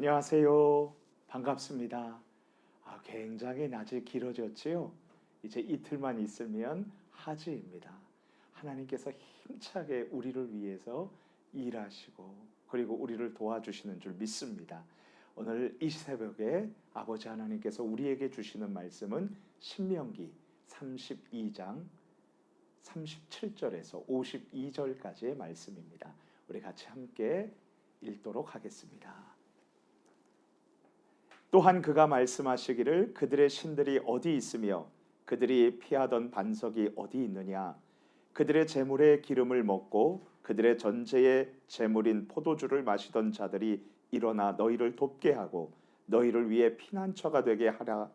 안녕하세요. 반갑습니다. 굉장히 낮이 길어졌지요. 이제 이틀만 있으면 하지입니다. 하나님께서 힘차게 우리를 위해서 일하시고 그리고 우리를 도와주시는 줄 믿습니다. 오늘 이 새벽에 아버지 하나님께서 우리에게 주시는 말씀은 신명기 32장 37절에서 52절까지의 말씀입니다. 우리 같이 함께 읽도록 하겠습니다. 또한 그가 말씀하시기를 그들의 신들이 어디 있으며 그들이 피하던 반석이 어디 있느냐. 그들의 제물의 기름을 먹고 그들의 전제의 제물인 포도주를 마시던 자들이 일어나 너희를 돕게 하고 너희를 위해 피난처가 되게 하라.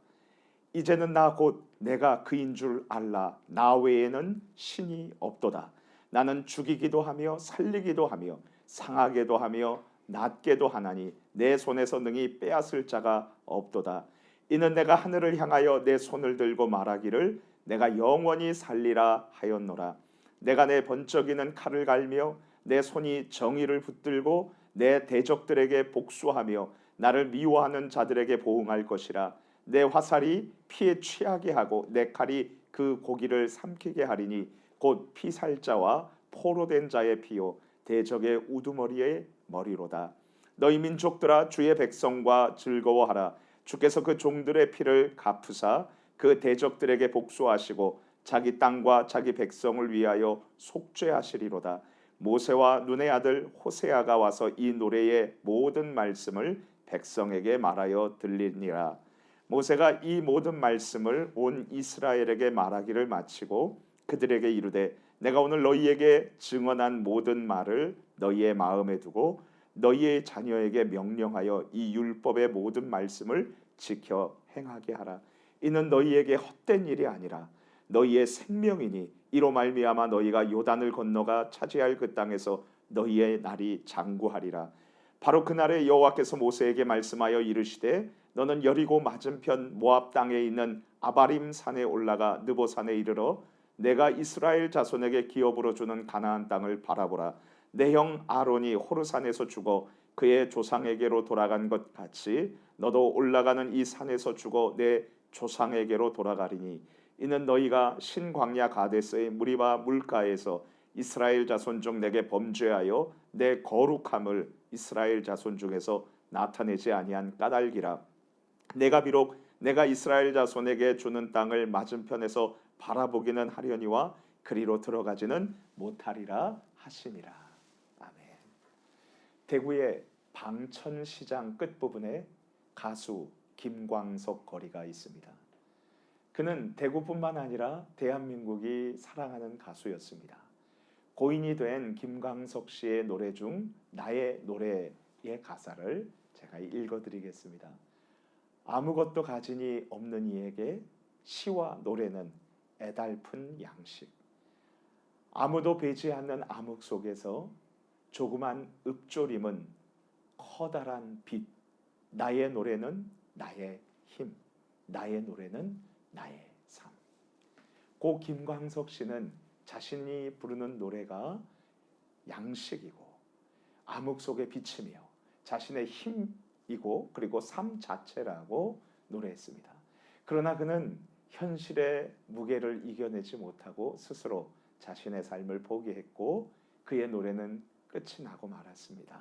이제는 나 곧 내가 그인 줄 알라. 나 외에는 신이 없도다. 나는 죽이기도 하며 살리기도 하며 상하게도 하며 낫게도 하나니 내 손에서 능히 빼앗을 자가 없도다. 이는 내가 하늘을 향하여 내 손을 들고 말하기를 내가 영원히 살리라 하였노라. 내가 내 번쩍이는 칼을 갈며 내 손이 정의를 붙들고 내 대적들에게 복수하며 나를 미워하는 자들에게 보응할 것이라. 내 화살이 피에 취하게 하고 내 칼이 그 고기를 삼키게 하리니 곧 피살자와 포로된 자의 피요 대적의 우두머리의 머리로다. 너희 민족들아 주의 백성과 즐거워하라. 주께서 그 종들의 피를 갚으사 그 대적들에게 복수하시고 자기 땅과 자기 백성을 위하여 속죄하시리로다. 모세와 눈의 아들 호세아가 와서 이 노래의 모든 말씀을 백성에게 말하여 들리니라. 모세가 이 모든 말씀을 온 이스라엘에게 말하기를 마치고 그들에게 이르되 내가 오늘 너희에게 증언한 모든 말을 너희의 마음에 두고 너희의 자녀에게 명령하여 이 율법의 모든 말씀을 지켜 행하게 하라. 이는 너희에게 헛된 일이 아니라 너희의 생명이니 이로 말미암아 너희가 요단을 건너가 차지할 그 땅에서 너희의 날이 장구하리라. 바로 그날에 여호와께서 모세에게 말씀하여 이르시되 너는 여리고 맞은편 모압 땅에 있는 아바림 산에 올라가 느보산에 이르러 내가 이스라엘 자손에게 기업으로 주는 가나안 땅을 바라보라. 내 형 아론이 호르산에서 죽어 그의 조상에게로 돌아간 것 같이 너도 올라가는 이 산에서 죽어 내 조상에게로 돌아가리니 이는 너희가 신광야 가데스의 무리바 물가에서 이스라엘 자손 중 내게 범죄하여 내 거룩함을 이스라엘 자손 중에서 나타내지 아니한 까닭이라. 내가 비록 내가 이스라엘 자손에게 주는 땅을 맞은편에서 바라보기는 하려니와 그리로 들어가지는 못하리라 하시니라. 아멘. 대구의 방천시장 끝부분에 가수 김광석 거리가 있습니다. 그는 대구뿐만 아니라 대한민국이 사랑하는 가수였습니다. 고인이 된 김광석 씨의 노래 중 나의 노래의 가사를 제가 읽어드리겠습니다. 아무것도 가진이 없는 이에게 시와 노래는 애달픈 양식. 아무도 베지 않는 암흑 속에서 조그만 읍조림은 커다란 빛. 나의 노래는 나의 힘. 나의 노래는 나의 삶. 고 김광석 씨는 자신이 부르는 노래가 양식이고 암흑 속의 빛이며 자신의 힘이고 그리고 삶 자체라고 노래했습니다. 그러나 그는 현실의 무게를 이겨내지 못하고 스스로 자신의 삶을 포기했고 그의 노래는 끝이 나고 말았습니다.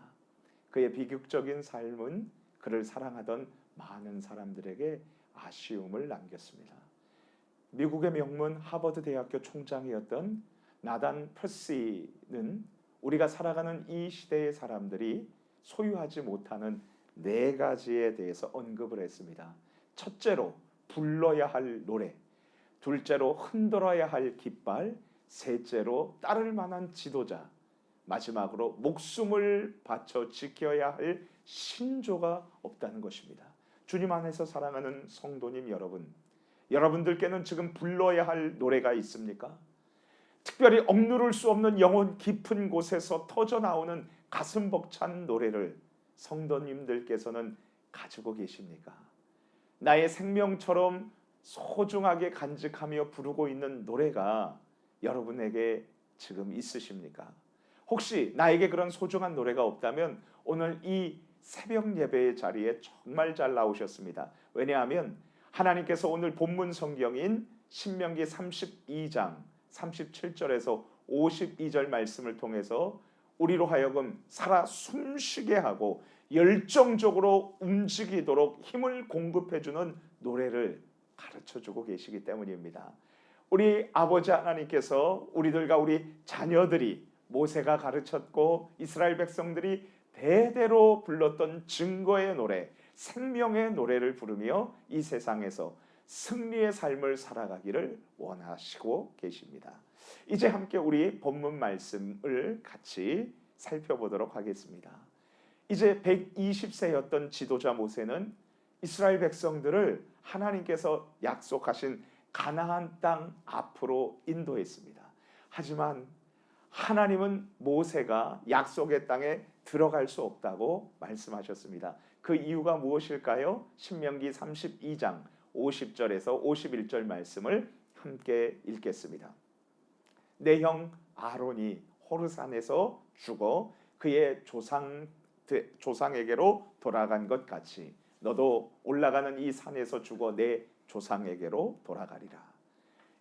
그의 비극적인 삶은 그를 사랑하던 많은 사람들에게 아쉬움을 남겼습니다. 미국의 명문 하버드 대학교 총장이었던 나단 퍼시는 우리가 살아가는 이 시대의 사람들이 소유하지 못하는 4가지에 대해서 언급을 했습니다. 첫째로 불러야 할 노래, 둘째로 흔들어야 할 깃발, 셋째로 따를 만한 지도자, 마지막으로 목숨을 바쳐 지켜야 할 신조가 없다는 것입니다. 주님 안에서 사랑하는 성도님 여러분, 여러분들께는 지금 불러야 할 노래가 있습니까? 특별히 억누를 수 없는 영혼 깊은 곳에서 터져나오는 가슴 벅찬 노래를 성도님들께서는 가지고 계십니까? 나의 생명처럼 소중하게 간직하며 부르고 있는 노래가 여러분에게 지금 있으십니까? 혹시 나에게 그런 소중한 노래가 없다면 오늘 이 새벽 예배의 자리에 정말 잘 나오셨습니다. 왜냐하면 하나님께서 오늘 본문 성경인 신명기 32장 37절에서 52절 말씀을 통해서 우리로 하여금 살아 숨쉬게 하고 열정적으로 움직이도록 힘을 공급해주는 노래를 가르쳐주고 계시기 때문입니다. 우리 아버지 하나님께서 우리들과 우리 자녀들이 모세가 가르쳤고 이스라엘 백성들이 대대로 불렀던 증거의 노래, 생명의 노래를 부르며 이 세상에서 승리의 삶을 살아가기를 원하시고 계십니다. 이제 함께 우리 본문 말씀을 같이 살펴보도록 하겠습니다. 이제 120세였던 지도자 모세는 이스라엘 백성들을 하나님께서 약속하신 가나안 땅 앞으로 인도했습니다. 하지만 하나님은 모세가 약속의 땅에 들어갈 수 없다고 말씀하셨습니다. 그 이유가 무엇일까요? 신명기 32장 50절에서 51절 말씀을 함께 읽겠습니다. 내 형 아론이 호르산에서 죽어 그의 조상에게로 돌아간 것 같이 너도 올라가는 이 산에서 죽어 내 조상에게로 돌아가리라.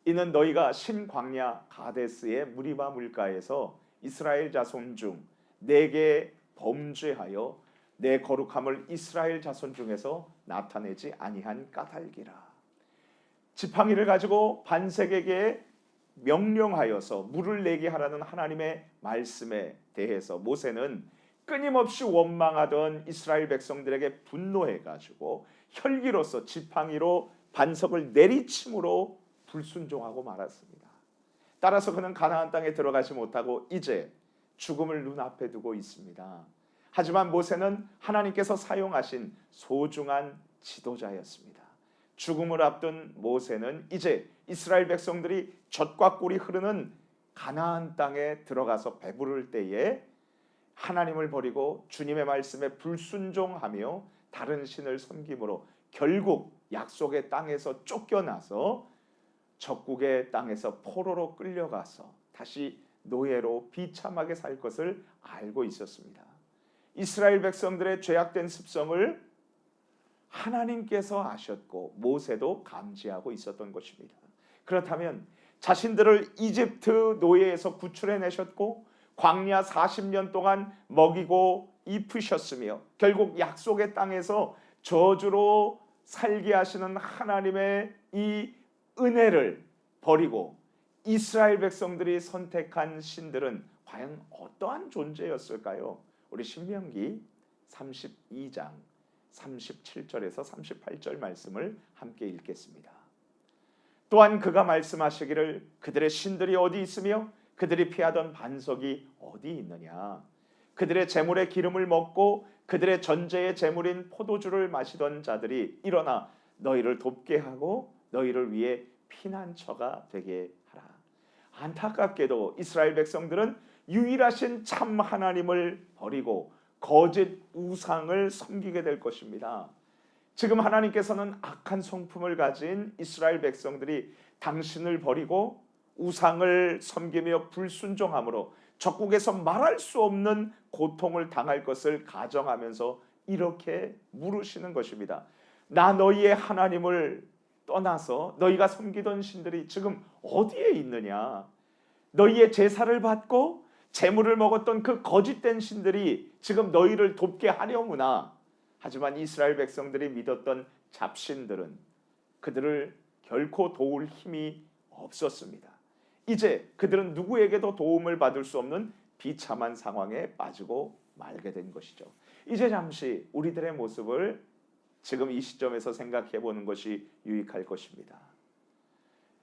이는 너희가 신광야 가데스의 무리바 물가에서 이스라엘 자손 중 내게 범죄하여 내 거룩함을 이스라엘 자손 중에서 나타내지 아니한 까닭이라. 지팡이를 가지고 반석에게 명령하여서 물을 내게 하라는 하나님의 말씀에 대해서 모세는 끊임없이 원망하던 이스라엘 백성들에게 분노해가지고 혈기로서 지팡이로 반석을 내리침으로 불순종하고 말았습니다. 따라서 그는 가나안 땅에 들어가지 못하고 이제 죽음을 눈앞에 두고 있습니다. 하지만 모세는 하나님께서 사용하신 소중한 지도자였습니다. 죽음을 앞둔 모세는 이제 이스라엘 백성들이 젖과 꿀이 흐르는 가나안 땅에 들어가서 배부를 때에 하나님을 버리고 주님의 말씀에 불순종하며 다른 신을 섬김으로 결국 약속의 땅에서 쫓겨나서 적국의 땅에서 포로로 끌려가서 다시 노예로 비참하게 살 것을 알고 있었습니다. 이스라엘 백성들의 죄악된 습성을 하나님께서 아셨고 모세도 감지하고 있었던 것입니다. 그렇다면 자신들을 이집트 노예에서 구출해내셨고 광야 40년 동안 먹이고 입히셨으며 결국 약속의 땅에서 저주로 살게 하시는 하나님의 이 은혜를 버리고 이스라엘 백성들이 선택한 신들은 과연 어떠한 존재였을까요? 우리 신명기 32장 37절에서 38절 말씀을 함께 읽겠습니다. 또한 그가 말씀하시기를 그들의 신들이 어디 있으며 그들이 피하던 반석이 어디 있느냐. 그들의 제물의 기름을 먹고 그들의 전제의 제물인 포도주를 마시던 자들이 일어나 너희를 돕게 하고 너희를 위해 피난처가 되게 하라. 안타깝게도 이스라엘 백성들은 유일하신 참 하나님을 버리고 거짓 우상을 섬기게 될 것입니다. 지금 하나님께서는 악한 성품을 가진 이스라엘 백성들이 당신을 버리고 우상을 섬기며 불순종함으로 적국에서 말할 수 없는 고통을 당할 것을 가정하면서 이렇게 물으시는 것입니다. 나 너희의 하나님을 떠나서 너희가 섬기던 신들이 지금 어디에 있느냐? 너희의 제사를 받고 제물을 먹었던 그 거짓된 신들이 지금 너희를 돕게 하려무나. 하지만 이스라엘 백성들이 믿었던 잡신들은 그들을 결코 도울 힘이 없었습니다. 이제 그들은 누구에게도 도움을 받을 수 없는 비참한 상황에 빠지고 말게 된 것이죠. 이제 잠시 우리들의 모습을 지금 이 시점에서 생각해 보는 것이 유익할 것입니다.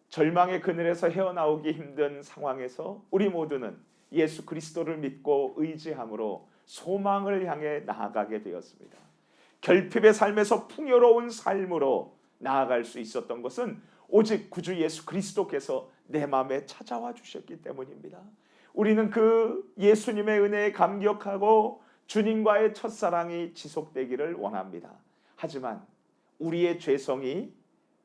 절망의 그늘에서 헤어나오기 힘든 상황에서 우리 모두는 예수 그리스도를 믿고 의지함으로 소망을 향해 나아가게 되었습니다. 결핍의 삶에서 풍요로운 삶으로 나아갈 수 있었던 것은 오직 구주 예수 그리스도께서 내 마음에 찾아와 주셨기 때문입니다. 우리는 그 예수님의 은혜에 감격하고 주님과의 첫사랑이 지속되기를 원합니다. 하지만 우리의 죄성이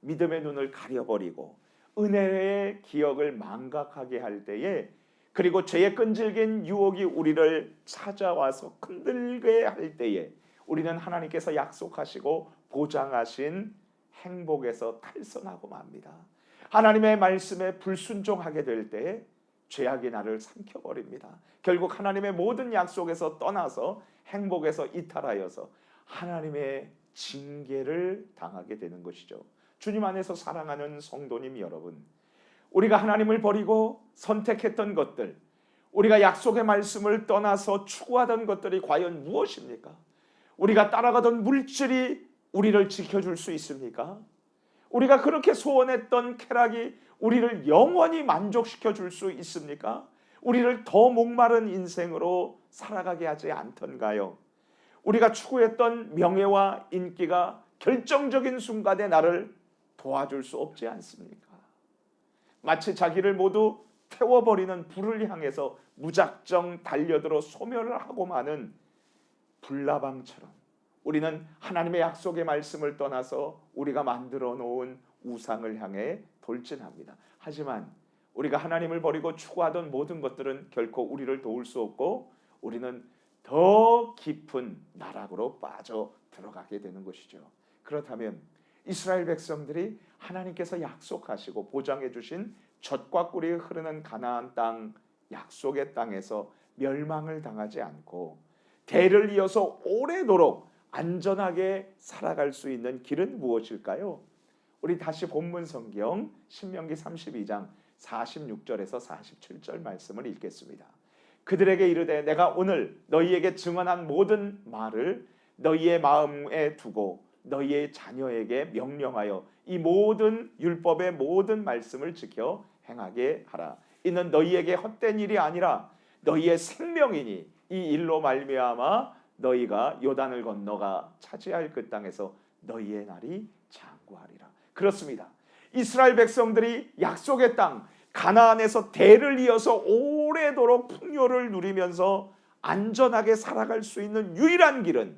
믿음의 눈을 가려버리고 은혜의 기억을 망각하게 할 때에, 그리고 죄의 끈질긴 유혹이 우리를 찾아와서 흔들게 할 때에 우리는 하나님께서 약속하시고 보장하신 행복에서 탈선하고 맙니다. 하나님의 말씀에 불순종하게 될 때 죄악이 나를 삼켜버립니다. 결국 하나님의 모든 약속에서 떠나서 행복에서 이탈하여서 하나님의 징계를 당하게 되는 것이죠. 주님 안에서 사랑하는 성도님 여러분, 우리가 하나님을 버리고 선택했던 것들, 우리가 약속의 말씀을 떠나서 추구하던 것들이 과연 무엇입니까? 우리가 따라가던 물질이 우리를 지켜줄 수 있습니까? 우리가 그렇게 소원했던 쾌락이 우리를 영원히 만족시켜 줄 수 있습니까? 우리를 더 목마른 인생으로 살아가게 하지 않던가요? 우리가 추구했던 명예와 인기가 결정적인 순간에 나를 도와줄 수 없지 않습니까? 마치 자기를 모두 태워버리는 불을 향해서 무작정 달려들어 소멸을 하고 마는 불나방처럼 우리는 하나님의 약속의 말씀을 떠나서 우리가 만들어 놓은 우상을 향해 돌진합니다. 하지만 우리가 하나님을 버리고 추구하던 모든 것들은 결코 우리를 도울 수 없고 우리는 더 깊은 나락으로 빠져 들어가게 되는 것이죠. 그렇다면 이스라엘 백성들이 하나님께서 약속하시고 보장해 주신 젖과 꿀이 흐르는 가나안 땅, 약속의 땅에서 멸망을 당하지 않고 대를 이어서 오래도록 안전하게 살아갈 수 있는 길은 무엇일까요? 우리 다시 본문 성경 신명기 32장 46절에서 47절 말씀을 읽겠습니다. 그들에게 이르되 내가 오늘 너희에게 증언한 모든 말을 너희의 마음에 두고 너희의 자녀에게 명령하여 이 모든 율법의 모든 말씀을 지켜 행하게 하라. 이는 너희에게 헛된 일이 아니라 너희의 생명이니 이 일로 말미암아 너희가 요단을 건너가 차지할 그 땅에서 너희의 날이 장구하리라. 그렇습니다. 이스라엘 백성들이 약속의 땅 가나안에서 대를 이어서 오래도록 풍요를 누리면서 안전하게 살아갈 수 있는 유일한 길은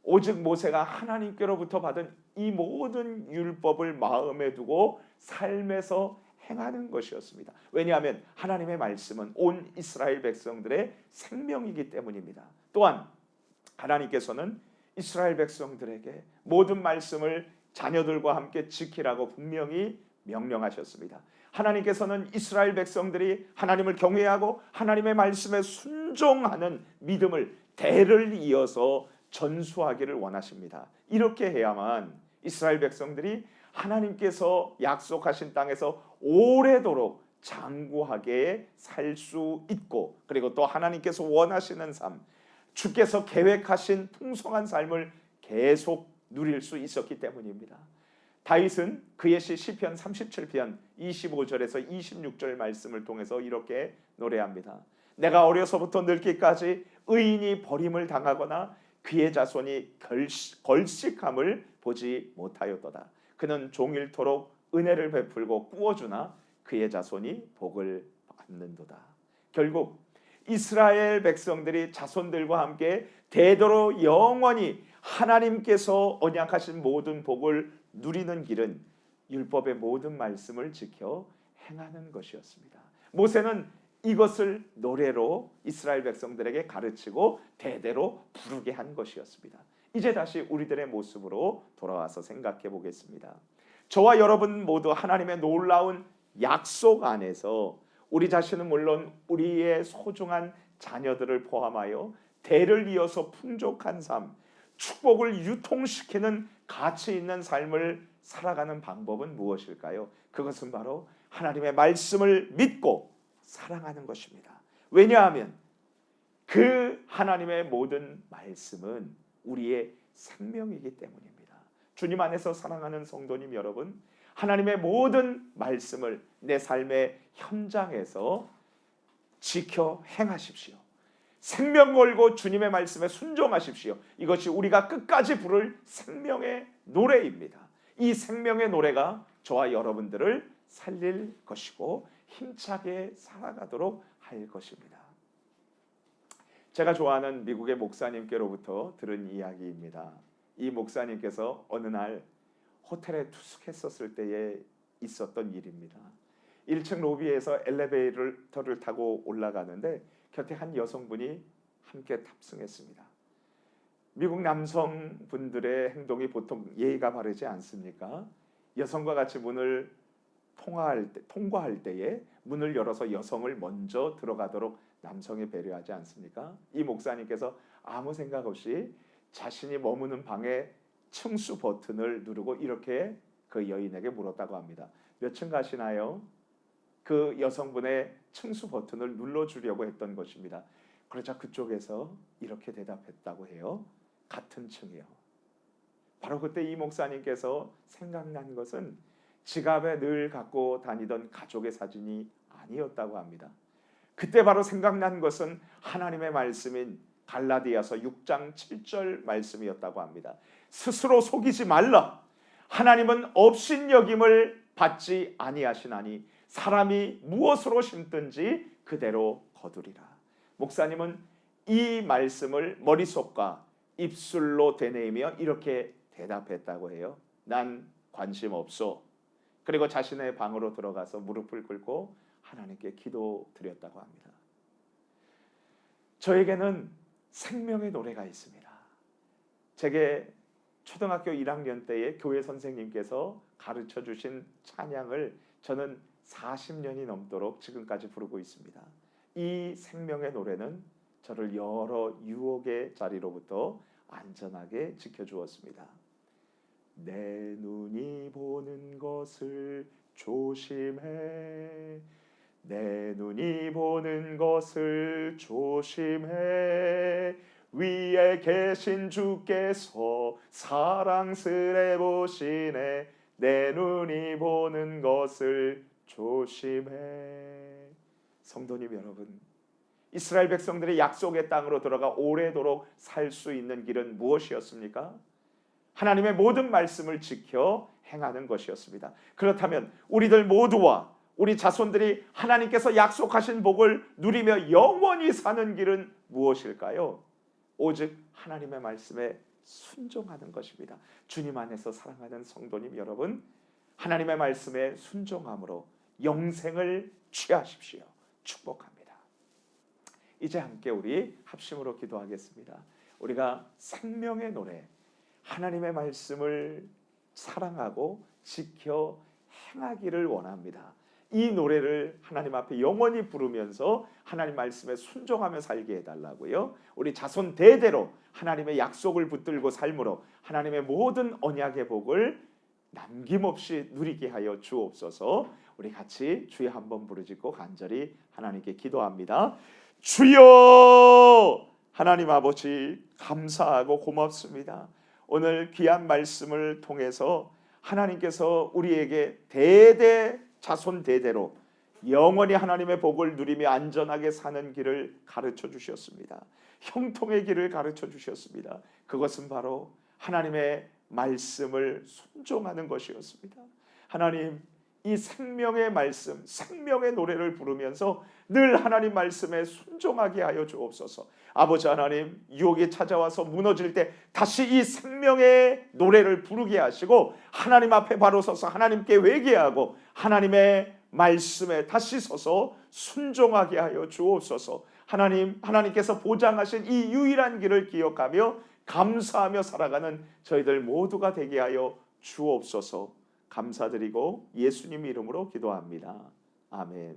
오직 모세가 하나님께로부터 받은 이 모든 율법을 마음에 두고 삶에서 행하는 것이었습니다. 왜냐하면 하나님의 말씀은 온 이스라엘 백성들의 생명이기 때문입니다. 또한 하나님께서는 이스라엘 백성들에게 모든 말씀을 자녀들과 함께 지키라고 분명히 명령하셨습니다. 하나님께서는 이스라엘 백성들이 하나님을 경외하고 하나님의 말씀에 순종하는 믿음을 대를 이어서 전수하기를 원하십니다. 이렇게 해야만 이스라엘 백성들이 하나님께서 약속하신 땅에서 오래도록 장구하게 살 수 있고, 그리고 또 하나님께서 원하시는 삶, 주께서 계획하신 풍성한 삶을 계속 누릴 수 있었기 때문입니다. 다윗은 그의 시 시편 37편 25절에서 26절 말씀을 통해서 이렇게 노래합니다. 내가 어려서부터 늙기까지 의인이 버림을 당하거나 그의 자손이 걸식함을 보지 못하였도다. 그는 종일토록 은혜를 베풀고 꾸어주나 그의 자손이 복을 받는도다. 결국 이스라엘 백성들이 자손들과 함께 대대로 영원히 하나님께서 언약하신 모든 복을 누리는 길은 율법의 모든 말씀을 지켜 행하는 것이었습니다. 모세는 이것을 노래로 이스라엘 백성들에게 가르치고 대대로 부르게 한 것이었습니다. 이제 다시 우리들의 모습으로 돌아와서 생각해 보겠습니다. 저와 여러분 모두 하나님의 놀라운 약속 안에서 우리 자신은 물론 우리의 소중한 자녀들을 포함하여 대를 이어서 풍족한 삶, 축복을 유통시키는 가치 있는 삶을 살아가는 방법은 무엇일까요? 그것은 바로 하나님의 말씀을 믿고 사랑하는 것입니다. 왜냐하면 그 하나님의 모든 말씀은 우리의 생명이기 때문입니다. 주님 안에서 사랑하는 성도님 여러분, 하나님의 모든 말씀을 내 삶의 현장에서 지켜 행하십시오. 생명 걸고 주님의 말씀에 순종하십시오. 이것이 우리가 끝까지 부를 생명의 노래입니다. 이 생명의 노래가 저와 여러분들을 살릴 것이고 힘차게 살아가도록 할 것입니다. 제가 좋아하는 미국의 목사님께로부터 들은 이야기입니다. 이 목사님께서 어느 날 호텔에 투숙했었을 때에 있었던 일입니다. 1층 로비에서 엘리베이터를 타고 올라가는데 곁에 한 여성분이 함께 탑승했습니다. 미국 남성분들의 행동이 보통 예의가 바르지 않습니까? 여성과 같이 문을 통과할 때에 문을 열어서 여성을 먼저 들어가도록 남성이 배려하지 않습니까? 이 목사님께서 아무 생각 없이 자신이 머무는 방에 층수 버튼을 누르고 이렇게 그 여인에게 물었다고 합니다. 몇 층 가시나요? 그 여성분의 층수 버튼을 눌러주려고 했던 것입니다. 그러자 그쪽에서 이렇게 대답했다고 해요. 같은 층이요. 바로 그때 이 목사님께서 생각난 것은 지갑에 늘 갖고 다니던 가족의 사진이 아니었다고 합니다. 그때 바로 생각난 것은 하나님의 말씀인 갈라디아서 6장 7절 말씀이었다고 합니다. 스스로 속이지 말라. 하나님은 업신여김을 받지 아니하시나니 사람이 무엇으로 심든지 그대로 거두리라. 목사님은 이 말씀을 머릿속과 입술로 되뇌이며 이렇게 대답했다고 해요. 난 관심 없어. 그리고 자신의 방으로 들어가서 무릎을 꿇고 하나님께 기도드렸다고 합니다. 저에게는 생명의 노래가 있습니다. 제게 초등학교 1학년 때에 교회 선생님께서 가르쳐 주신 찬양을 저는 40년이 넘도록 지금까지 부르고 있습니다. 이 생명의 노래는 저를 여러 유혹의 자리로부터 안전하게 지켜주었습니다. 내 눈이 보는 것을 조심해. 내 눈이 보는 것을 조심해. 위에 계신 주께서 사랑스레 보시네. 내 눈이 보는 것을 조심해. 성도님 여러분, 이스라엘 백성들이 약속의 땅으로 들어가 오래도록 살 수 있는 길은 무엇이었습니까? 하나님의 모든 말씀을 지켜 행하는 것이었습니다. 그렇다면 우리들 모두와 우리 자손들이 하나님께서 약속하신 복을 누리며 영원히 사는 길은 무엇일까요? 오직 하나님의 말씀에 순종하는 것입니다. 주님 안에서 사랑하는 성도님 여러분, 하나님의 말씀에 순종함으로 영생을 취하십시오. 축복합니다. 이제 함께 우리 합심으로 기도하겠습니다. 우리가 생명의 노래, 하나님의 말씀을 사랑하고 지켜 행하기를 원합니다. 이 노래를 하나님 앞에 영원히 부르면서 하나님 말씀에 순종하며 살게 해달라고요. 우리 자손 대대로 하나님의 약속을 붙들고 삶으로 하나님의 모든 언약의 복을 남김없이 누리게 하여 주옵소서. 우리 같이 주여 한번 부르짖고 간절히 하나님께 기도합니다. 주여! 하나님 아버지 감사하고 고맙습니다. 오늘 귀한 말씀을 통해서 하나님께서 우리에게 대대 자손 대대로 영원히 하나님의 복을 누리며 안전하게 사는 길을 가르쳐 주셨습니다. 형통의 길을 가르쳐 주셨습니다. 그것은 바로 하나님의 말씀을 순종하는 것이었습니다. 하나님, 이 생명의 말씀, 생명의 노래를 부르면서 늘 하나님 말씀에 순종하게 하여 주옵소서. 아버지 하나님, 유혹이 찾아와서 무너질 때 다시 이 생명의 노래를 부르게 하시고 하나님 앞에 바로 서서 하나님께 회개하고 하나님의 말씀에 다시 서서 순종하게 하여 주옵소서. 하나님, 하나님께서 보장하신 이 유일한 길을 기억하며 감사하며 살아가는 저희들 모두가 되게 하여 주옵소서. 감사드리고 예수님 이름으로 기도합니다. 아멘.